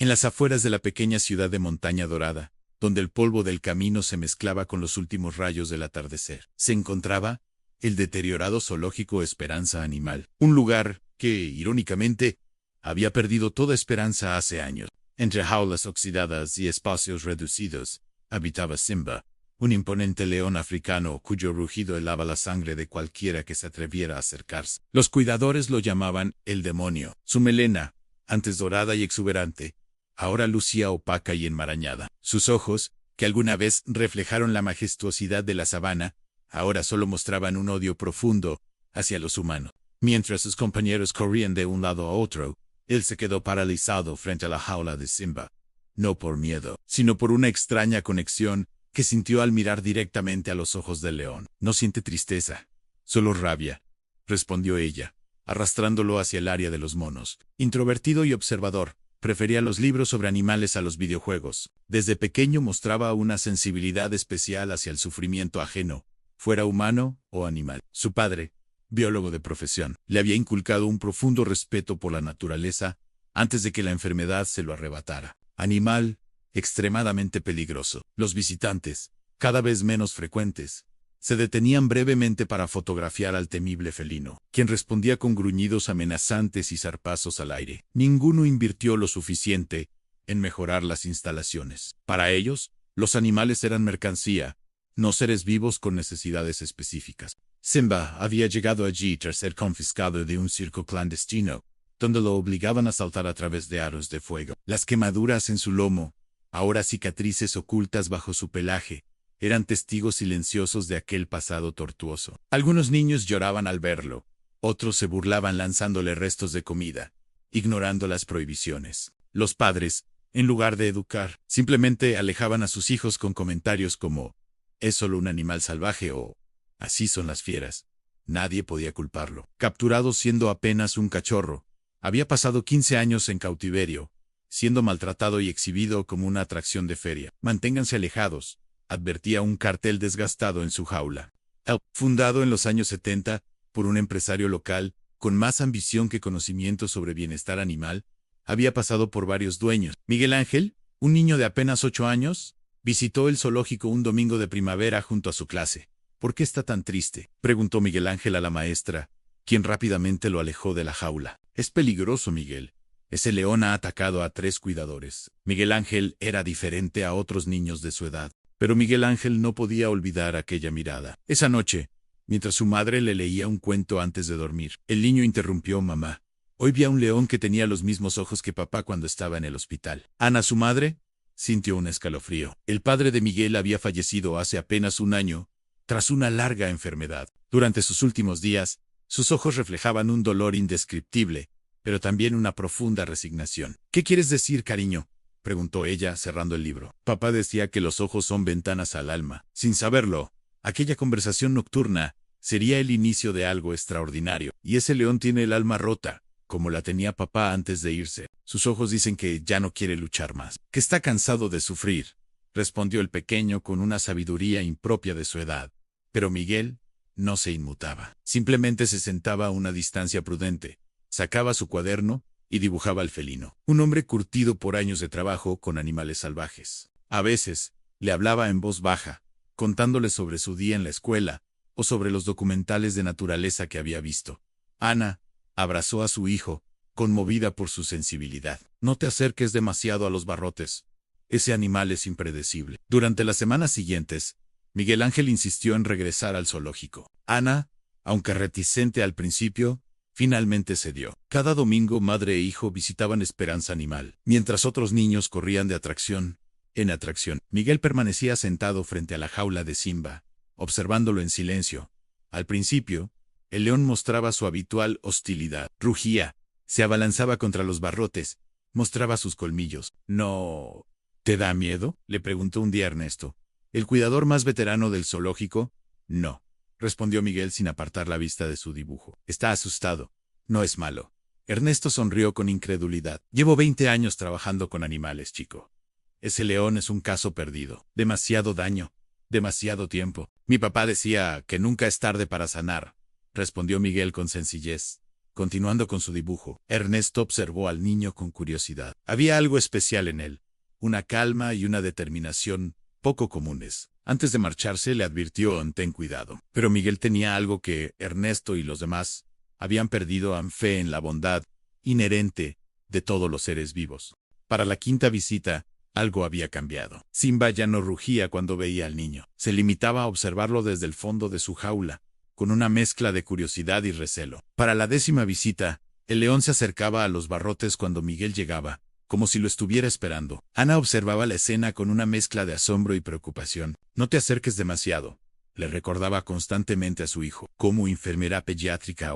en las afueras de la pequeña ciudad de Montaña Dorada, donde el polvo del camino se mezclaba con los últimos rayos del atardecer, se encontraba el deteriorado zoológico Esperanza Animal, un lugar que, irónicamente, había perdido toda esperanza hace años. Entre jaulas oxidadas y espacios reducidos, habitaba Simba, un imponente león africano cuyo rugido helaba la sangre de cualquiera que se atreviera a acercarse. Los cuidadores lo llamaban el demonio. Su melena, antes dorada y exuberante, ahora lucía opaca y enmarañada. Sus ojos, que alguna vez reflejaron la majestuosidad de la sabana, ahora solo mostraban un odio profundo hacia los humanos. Mientras sus compañeros corrían de un lado a otro, él se quedó paralizado frente a la jaula de Simba. No por miedo, sino por una extraña conexión que sintió al mirar directamente a los ojos del león. No siente tristeza, solo rabia, respondió ella, arrastrándolo hacia el área de los monos. Introvertido y observador, prefería los libros sobre animales a los videojuegos. Desde pequeño mostraba una sensibilidad especial hacia el sufrimiento ajeno, fuera humano o animal. Su padre, biólogo de profesión, le había inculcado un profundo respeto por la naturaleza antes de que la enfermedad se lo arrebatara. Animal extremadamente peligroso. Los visitantes, cada vez menos frecuentes, se detenían brevemente para fotografiar al temible felino, quien respondía con gruñidos amenazantes y zarpazos al aire. Ninguno invirtió lo suficiente en mejorar las instalaciones. Para ellos, los animales eran mercancía, no seres vivos con necesidades específicas. Simba había llegado allí tras ser confiscado de un circo clandestino, donde lo obligaban a saltar a través de aros de fuego. Las quemaduras en su lomo, ahora cicatrices ocultas bajo su pelaje, eran testigos silenciosos de aquel pasado tortuoso. Algunos niños lloraban al verlo, otros se burlaban lanzándole restos de comida, ignorando las prohibiciones. Los padres, en lugar de educar, simplemente alejaban a sus hijos con comentarios como «es solo un animal salvaje» o «así son las fieras». Nadie podía culparlo. Capturado siendo apenas un cachorro, había pasado 15 años en cautiverio, siendo maltratado y exhibido como una atracción de feria. «Manténganse alejados», advertía un cartel desgastado en su jaula. Fundado en los años 70 por un empresario local con más ambición que conocimiento sobre bienestar animal, había pasado por varios dueños. Miguel Ángel, un niño de apenas 8 años, visitó el zoológico un domingo de primavera junto a su clase. «¿Por qué está tan triste?», preguntó Miguel Ángel a la maestra, quien rápidamente lo alejó de la jaula. «Es peligroso, Miguel. Ese león ha atacado a 3 cuidadores». Miguel Ángel era diferente a otros niños de su edad, pero Miguel Ángel no podía olvidar aquella mirada. Esa noche, mientras su madre le leía un cuento antes de dormir, el niño interrumpió: «Mamá, hoy vi a un león que tenía los mismos ojos que papá cuando estaba en el hospital». Ana, su madre, sintió un escalofrío. El padre de Miguel había fallecido hace apenas un año, tras una larga enfermedad. Durante sus últimos días, sus ojos reflejaban un dolor indescriptible, pero también una profunda resignación. «¿Qué quieres decir, cariño?», preguntó ella, cerrando el libro. «Papá decía que los ojos son ventanas al alma». Sin saberlo, aquella conversación nocturna sería el inicio de algo extraordinario. «Y ese león tiene el alma rota, como la tenía papá antes de irse. Sus ojos dicen que ya no quiere luchar más, que está cansado de sufrir», respondió el pequeño con una sabiduría impropia de su edad. Pero Miguel no se inmutaba. Simplemente se sentaba a una distancia prudente, sacaba su cuaderno y dibujaba al felino. Un hombre curtido por años de trabajo con animales salvajes. A veces, le hablaba en voz baja, contándole sobre su día en la escuela o sobre los documentales de naturaleza que había visto. Ana abrazó a su hijo, conmovida por su sensibilidad. «No te acerques demasiado a los barrotes. Ese animal es impredecible». Durante las semanas siguientes, Miguel Ángel insistió en regresar al zoológico. Ana, aunque reticente al principio, finalmente cedió. Cada domingo madre e hijo visitaban Esperanza Animal. Mientras otros niños corrían de atracción en atracción, Miguel permanecía sentado frente a la jaula de Simba, observándolo en silencio. Al principio, el león mostraba su habitual hostilidad. Rugía, se abalanzaba contra los barrotes, mostraba sus colmillos. «¿No te da miedo?», le preguntó un día Ernesto, el cuidador más veterano del zoológico. «No», respondió Miguel sin apartar la vista de su dibujo. «Está asustado. No es malo». Ernesto sonrió con incredulidad. «Llevo 20 años trabajando con animales, chico. Ese león es un caso perdido. Demasiado daño, demasiado tiempo». «Mi papá decía que nunca es tarde para sanar», respondió Miguel con sencillez. Continuando con su dibujo, Ernesto observó al niño con curiosidad. Había algo especial en él, una calma y una determinación poco comunes. Antes de marcharse le advirtió: ten cuidado. Pero Miguel tenía algo que Ernesto y los demás habían perdido: fe en la bondad inherente de todos los seres vivos. Para la quinta visita, algo había cambiado. Simba ya no rugía cuando veía al niño. Se limitaba a observarlo desde el fondo de su jaula, con una mezcla de curiosidad y recelo. Para la 10ª visita, el león se acercaba a los barrotes cuando Miguel llegaba, como si lo estuviera esperando. Ana observaba la escena con una mezcla de asombro y preocupación. No te acerques demasiado, le recordaba constantemente a su hijo. Como enfermera pediátrica,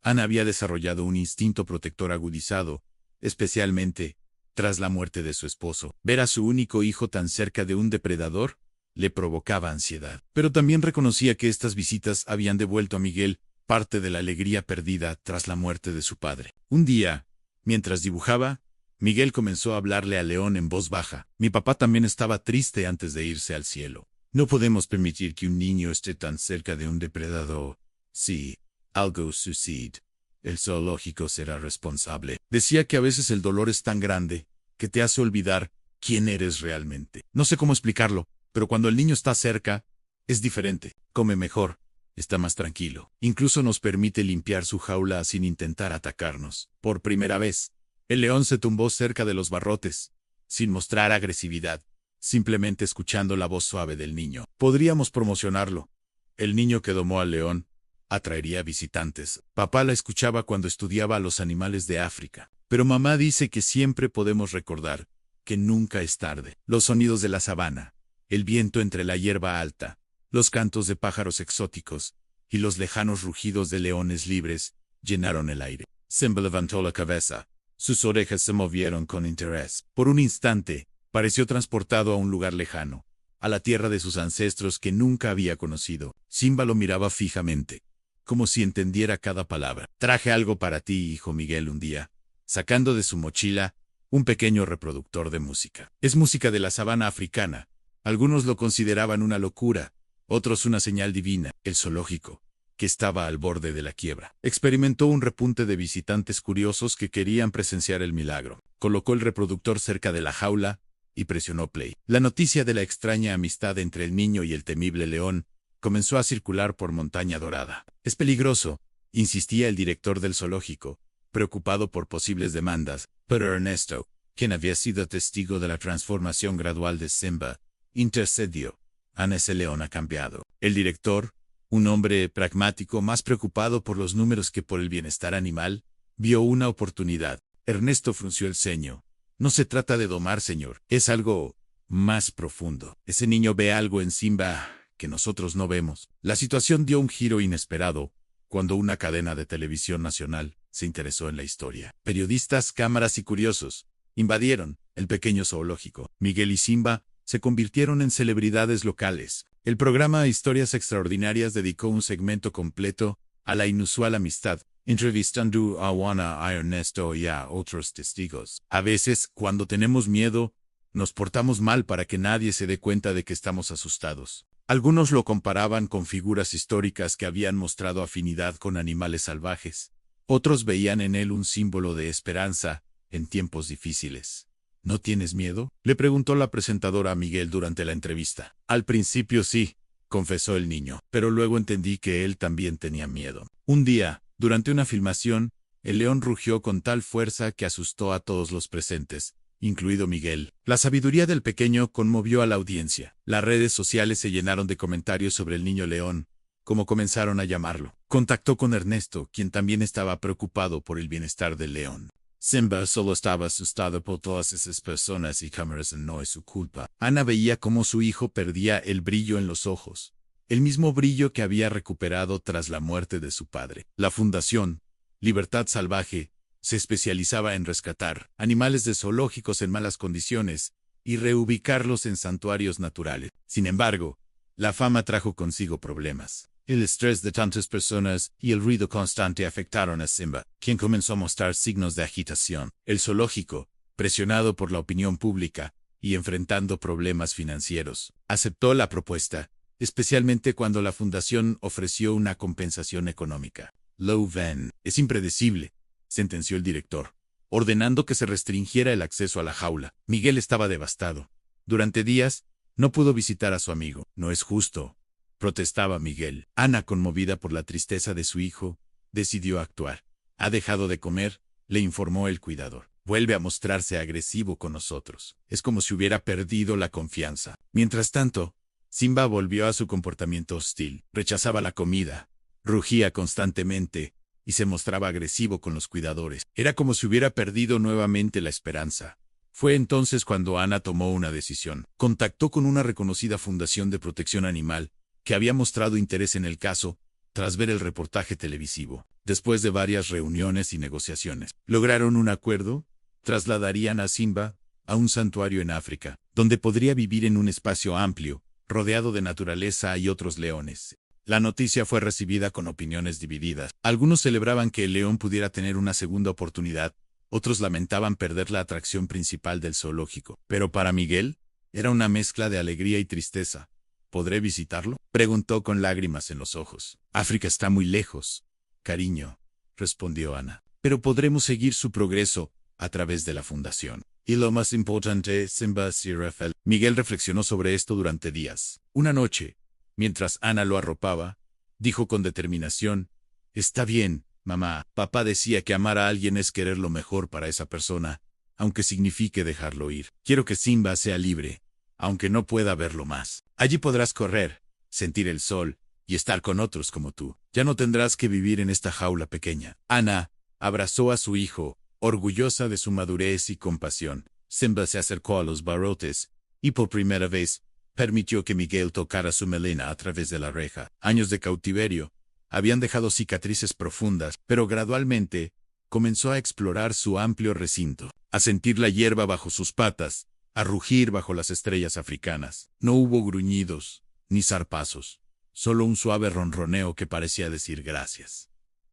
Ana había desarrollado un instinto protector agudizado, especialmente tras la muerte de su esposo. Ver a su único hijo tan cerca de un depredador le provocaba ansiedad. Pero también reconocía que estas visitas habían devuelto a Miguel parte de la alegría perdida tras la muerte de su padre. Un día, mientras dibujaba, Miguel comenzó a hablarle al león en voz baja. Mi papá también estaba triste antes de irse al cielo. No podemos permitir que un niño esté tan cerca de un depredador. Si algo sucede, el zoológico será responsable. Decía que a veces el dolor es tan grande que te hace olvidar quién eres realmente. No sé cómo explicarlo, pero cuando el niño está cerca, es diferente. Come mejor, está más tranquilo. Incluso nos permite limpiar su jaula sin intentar atacarnos. Por primera vez, el león se tumbó cerca de los barrotes, sin mostrar agresividad, simplemente escuchando la voz suave del niño. Podríamos promocionarlo. El niño que domó al león atraería visitantes. Papá la escuchaba cuando estudiaba a los animales de África. Pero mamá dice que siempre podemos recordar que nunca es tarde. Los sonidos de la sabana, el viento entre la hierba alta, los cantos de pájaros exóticos y los lejanos rugidos de leones libres llenaron el aire. Simba levantó la cabeza. Sus orejas se movieron con interés. Por un instante, pareció transportado a un lugar lejano, a la tierra de sus ancestros que nunca había conocido. Simba lo miraba fijamente, como si entendiera cada palabra. Traje algo para ti, hijo Miguel, un día, sacando de su mochila un pequeño reproductor de música. Es música de la sabana africana. Algunos lo consideraban una locura, otros una señal divina. El zoológico, que estaba al borde de la quiebra, experimentó un repunte de visitantes curiosos que querían presenciar el milagro. Colocó el reproductor cerca de la jaula y presionó play. La noticia de la extraña amistad entre el niño y el temible león comenzó a circular por Montaña Dorada. Es peligroso, insistía el director del zoológico, preocupado por posibles demandas, pero Ernesto, quien había sido testigo de la transformación gradual de Simba, intercedió. Ana, ese león ha cambiado. El director, un hombre pragmático más preocupado por los números que por el bienestar animal, vio una oportunidad. Ernesto frunció el ceño. No se trata de domar, señor. Es algo más profundo. Ese niño ve algo en Simba que nosotros no vemos. La situación dio un giro inesperado cuando una cadena de televisión nacional se interesó en la historia. Periodistas, cámaras y curiosos invadieron el pequeño zoológico. Miguel y Simba se convirtieron en celebridades locales. El programa Historias Extraordinarias dedicó un segmento completo a la inusual amistad, entrevistando a Ana, a Ernesto y a otros testigos. A veces, cuando tenemos miedo, nos portamos mal para que nadie se dé cuenta de que estamos asustados. Algunos lo comparaban con figuras históricas que habían mostrado afinidad con animales salvajes. Otros veían en él un símbolo de esperanza en tiempos difíciles. ¿No tienes miedo?, le preguntó la presentadora a Miguel durante la entrevista. Al principio sí, confesó el niño, pero luego entendí que él también tenía miedo. Un día, durante una filmación, el león rugió con tal fuerza que asustó a todos los presentes, incluido Miguel. La sabiduría del pequeño conmovió a la audiencia. Las redes sociales se llenaron de comentarios sobre el niño león, como comenzaron a llamarlo. Contactó con Ernesto, quien también estaba preocupado por el bienestar del león. Simba solo estaba asustado por todas esas personas y cámaras, no es su culpa. Ana veía cómo su hijo perdía el brillo en los ojos, el mismo brillo que había recuperado tras la muerte de su padre. La Fundación Libertad Salvaje se especializaba en rescatar animales de zoológicos en malas condiciones y reubicarlos en santuarios naturales. Sin embargo, la fama trajo consigo problemas. El estrés de tantas personas y el ruido constante afectaron a Simba, quien comenzó a mostrar signos de agitación. El zoológico, presionado por la opinión pública y enfrentando problemas financieros, aceptó la propuesta, especialmente cuando la fundación ofreció una compensación económica. Lo ven. Es impredecible, sentenció el director, ordenando que se restringiera el acceso a la jaula. Miguel estaba devastado. Durante días, no pudo visitar a su amigo. No es justo, protestaba Miguel. Ana, conmovida por la tristeza de su hijo, decidió actuar. Ha dejado de comer, le informó el cuidador. Vuelve a mostrarse agresivo con nosotros. Es como si hubiera perdido la confianza. Mientras tanto, Simba volvió a su comportamiento hostil. Rechazaba la comida, rugía constantemente y se mostraba agresivo con los cuidadores. Era como si hubiera perdido nuevamente la esperanza. Fue entonces cuando Ana tomó una decisión. Contactó con una reconocida fundación de protección animal que había mostrado interés en el caso tras ver el reportaje televisivo. Después de varias reuniones y negociaciones, lograron un acuerdo. Trasladarían a Simba a un santuario en África, donde podría vivir en un espacio amplio, rodeado de naturaleza y otros leones. La noticia fue recibida con opiniones divididas. Algunos celebraban que el león pudiera tener una segunda oportunidad, otros lamentaban perder la atracción principal del zoológico. Pero para Miguel, era una mezcla de alegría y tristeza. ¿Podré visitarlo?, preguntó con lágrimas en los ojos. África está muy lejos, cariño, respondió Ana. Pero podremos seguir su progreso a través de la fundación. Y lo más importante, Simba será feliz. Miguel reflexionó sobre esto durante días. Una noche, mientras Ana lo arropaba, dijo con determinación: «Está bien, mamá. Papá decía que amar a alguien es querer lo mejor para esa persona, aunque signifique dejarlo ir. Quiero que Simba sea libre, aunque no pueda verlo más. Allí podrás correr, sentir el sol y estar con otros como tú. Ya no tendrás que vivir en esta jaula pequeña». Ana abrazó a su hijo, orgullosa de su madurez y compasión. Simba se acercó a los barrotes y por primera vez permitió que Miguel tocara su melena a través de la reja. Años de cautiverio habían dejado cicatrices profundas, pero gradualmente comenzó a explorar su amplio recinto, a sentir la hierba bajo sus patas, a rugir bajo las estrellas africanas. No hubo gruñidos ni zarpazos, solo un suave ronroneo que parecía decir gracias.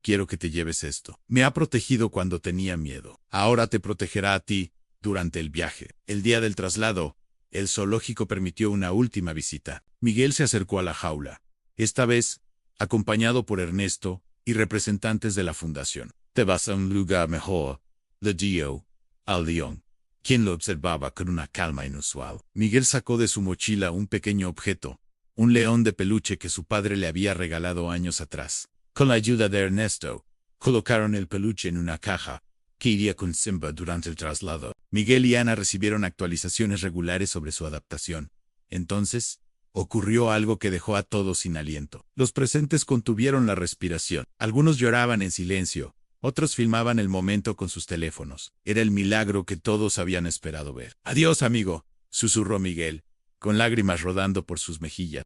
Quiero que te lleves esto. Me ha protegido cuando tenía miedo. Ahora te protegerá a ti durante el viaje. El día del traslado, el zoológico permitió una última visita. Miguel se acercó a la jaula, esta vez acompañado por Ernesto y representantes de la fundación. Te vas a un lugar mejor, le dijo al león, quien lo observaba con una calma inusual. Miguel sacó de su mochila un pequeño objeto, un león de peluche que su padre le había regalado años atrás. Con la ayuda de Ernesto, colocaron el peluche en una caja que iría con Simba durante el traslado. Miguel y Ana recibieron actualizaciones regulares sobre su adaptación. Entonces, ocurrió algo que dejó a todos sin aliento. Los presentes contuvieron la respiración. Algunos lloraban en silencio, otros filmaban el momento con sus teléfonos. Era el milagro que todos habían esperado ver. «Adiós, amigo», susurró Miguel, con lágrimas rodando por sus mejillas.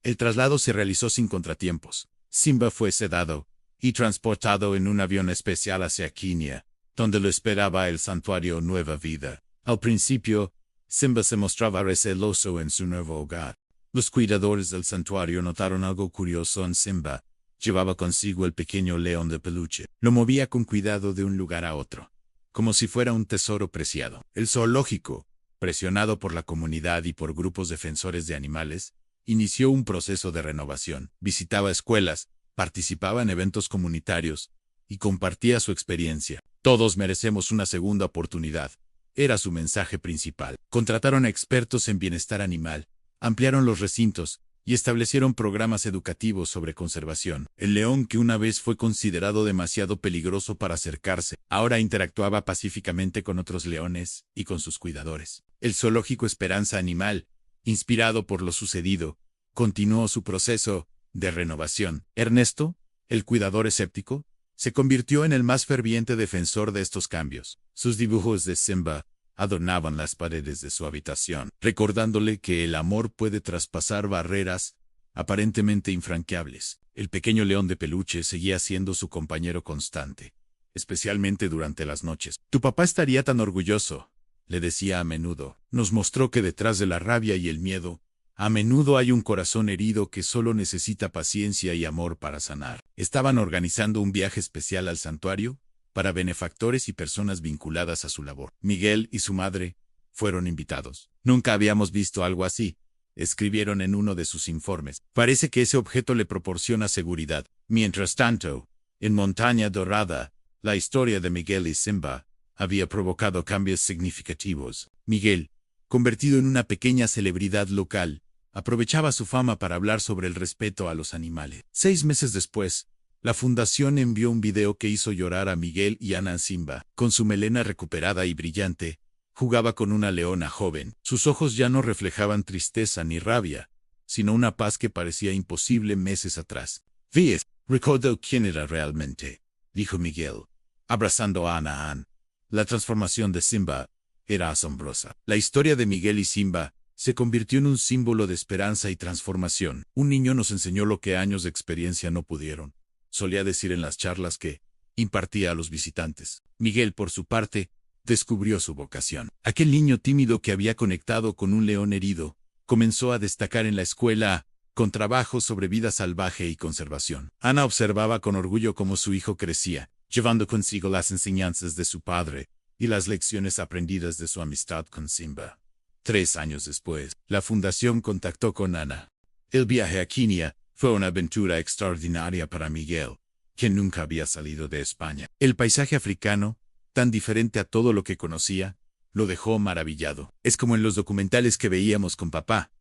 El traslado se realizó sin contratiempos. Simba fue sedado y transportado en un avión especial hacia Kenia, donde lo esperaba el santuario Nueva Vida. Al principio, Simba se mostraba receloso en su nuevo hogar. Los cuidadores del santuario notaron algo curioso en Simba. Llevaba consigo el pequeño león de peluche. Lo movía con cuidado de un lugar a otro, como si fuera un tesoro preciado. El zoológico, presionado por la comunidad y por grupos defensores de animales, inició un proceso de renovación. Visitaba escuelas, participaba en eventos comunitarios y compartía su experiencia. «Todos merecemos una segunda oportunidad», era su mensaje principal. Contrataron a expertos en bienestar animal, ampliaron los recintos y establecieron programas educativos sobre conservación. El león, que una vez fue considerado demasiado peligroso para acercarse, ahora interactuaba pacíficamente con otros leones y con sus cuidadores. El zoológico Esperanza Animal, inspirado por lo sucedido, continuó su proceso de renovación. Ernesto, el cuidador escéptico, se convirtió en el más ferviente defensor de estos cambios. Sus dibujos de Simba adornaban las paredes de su habitación, recordándole que el amor puede traspasar barreras aparentemente infranqueables. El pequeño león de peluche seguía siendo su compañero constante, especialmente durante las noches. «Tu papá estaría tan orgulloso», le decía a menudo. Nos mostró que detrás de la rabia y el miedo, a menudo hay un corazón herido que solo necesita paciencia y amor para sanar. Estaban organizando un viaje especial al santuario para benefactores y personas vinculadas a su labor. Miguel y su madre fueron invitados. «Nunca habíamos visto algo así», escribieron en uno de sus informes. «Parece que ese objeto le proporciona seguridad». Mientras tanto, En Montaña Dorada, la historia de Miguel y Simba había provocado cambios significativos. Miguel, convertido en una pequeña celebridad local, aprovechaba su fama para hablar sobre el respeto a los animales. 6 meses después, la fundación envió un video que hizo llorar a Miguel y Ana. Simba, con su melena recuperada y brillante, jugaba con una leona joven. Sus ojos ya no reflejaban tristeza ni rabia, sino una paz que parecía imposible meses atrás. «Ves, recordó quién era realmente», dijo Miguel, abrazando a Ana. La transformación de Simba era asombrosa. La historia de Miguel y Simba se convirtió en un símbolo de esperanza y transformación. Un niño nos enseñó lo que años de experiencia no pudieron, solía decir en las charlas que impartía a los visitantes. Miguel, por su parte, descubrió su vocación. Aquel niño tímido que había conectado con un león herido comenzó a destacar en la escuela con trabajos sobre vida salvaje y conservación. Ana observaba con orgullo cómo su hijo crecía, llevando consigo las enseñanzas de su padre y las lecciones aprendidas de su amistad con Simba. 3 años después, la fundación contactó con Ana. El viaje a Kenia fue una aventura extraordinaria para Miguel, quien nunca había salido de España. El paisaje africano, tan diferente a todo lo que conocía, lo dejó maravillado. Es como en los documentales que veíamos con papá,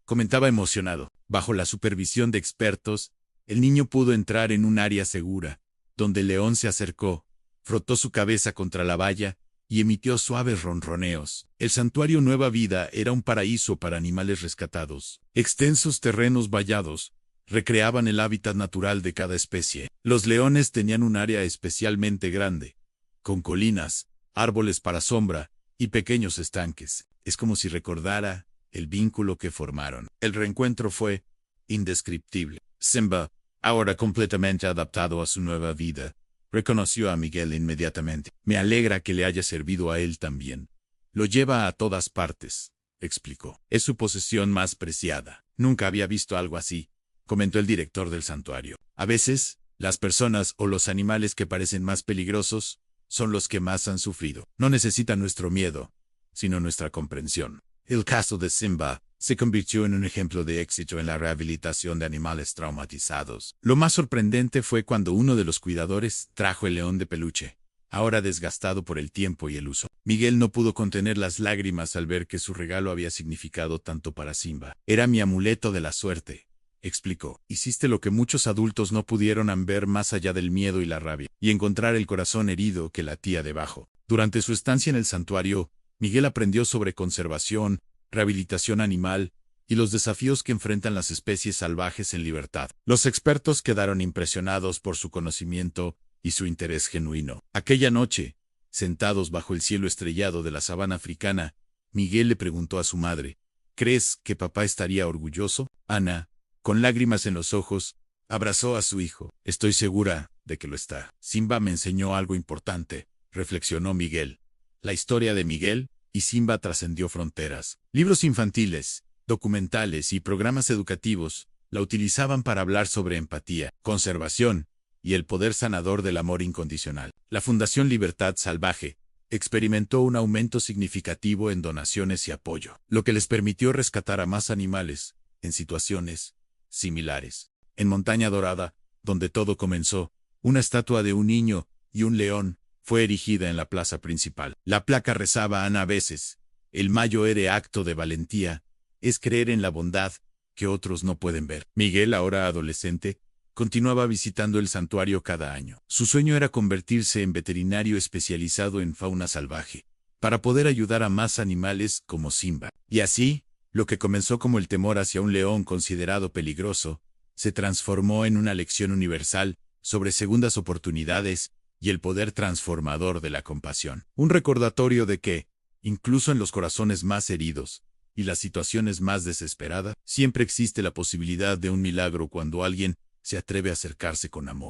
comentaba emocionado. Bajo la supervisión de expertos, el niño pudo entrar en un área segura, donde el león se acercó, frotó su cabeza contra la valla y emitió suaves ronroneos. El santuario Nueva Vida era un paraíso para animales rescatados. Extensos terrenos vallados recreaban el hábitat natural de cada especie. Los leones tenían un área especialmente grande, con colinas, árboles para sombra y pequeños estanques. Es como si recordara el vínculo que formaron. El reencuentro fue indescriptible. Simba, ahora completamente adaptado a su nueva vida, reconoció a Miguel inmediatamente. «Me alegra que le haya servido a él también. Lo lleva a todas partes», explicó. «Es su posesión más preciada. Nunca había visto algo así», comentó el director del santuario. «A veces, las personas o los animales que parecen más peligrosos son los que más han sufrido. No necesitan nuestro miedo, sino nuestra comprensión». El caso de Simba se convirtió en un ejemplo de éxito en la rehabilitación de animales traumatizados. Lo más sorprendente fue cuando uno de los cuidadores trajo el león de peluche, ahora desgastado por el tiempo y el uso. Miguel no pudo contener las lágrimas al ver que su regalo había significado tanto para Simba. «Era mi amuleto de la suerte», explicó. «Hiciste lo que muchos adultos no pudieron ver más allá del miedo y la rabia, y encontrar el corazón herido que latía debajo». Durante su estancia en el santuario, Miguel aprendió sobre conservación, rehabilitación animal y los desafíos que enfrentan las especies salvajes en libertad. Los expertos quedaron impresionados por su conocimiento y su interés genuino. Aquella noche, sentados bajo el cielo estrellado de la sabana africana, Miguel le preguntó a su madre: «¿Crees que papá estaría orgulloso?» Ana, con lágrimas en los ojos, abrazó a su hijo. «Estoy segura de que lo está. Simba me enseñó algo importante», reflexionó Miguel. La historia de Miguel y Simba trascendió fronteras. Libros infantiles, documentales y programas educativos la utilizaban para hablar sobre empatía, conservación y el poder sanador del amor incondicional. La Fundación Libertad Salvaje experimentó un aumento significativo en donaciones y apoyo, lo que les permitió rescatar a más animales en situaciones similares. En Montaña Dorada, donde todo comenzó, una estatua de un niño y un león fue erigida en la plaza principal. La placa rezaba a veces: «El mayor acto de valentía es creer en la bondad que otros no pueden ver». Miguel, ahora adolescente, continuaba visitando el santuario cada año. Su sueño era convertirse en veterinario especializado en fauna salvaje, para poder ayudar a más animales como Simba. Y así, lo que comenzó como el temor hacia un león considerado peligroso, se transformó en una lección universal sobre segundas oportunidades y el poder transformador de la compasión. Un recordatorio de que, incluso en los corazones más heridos y las situaciones más desesperadas, siempre existe la posibilidad de un milagro cuando alguien se atreve a acercarse con amor.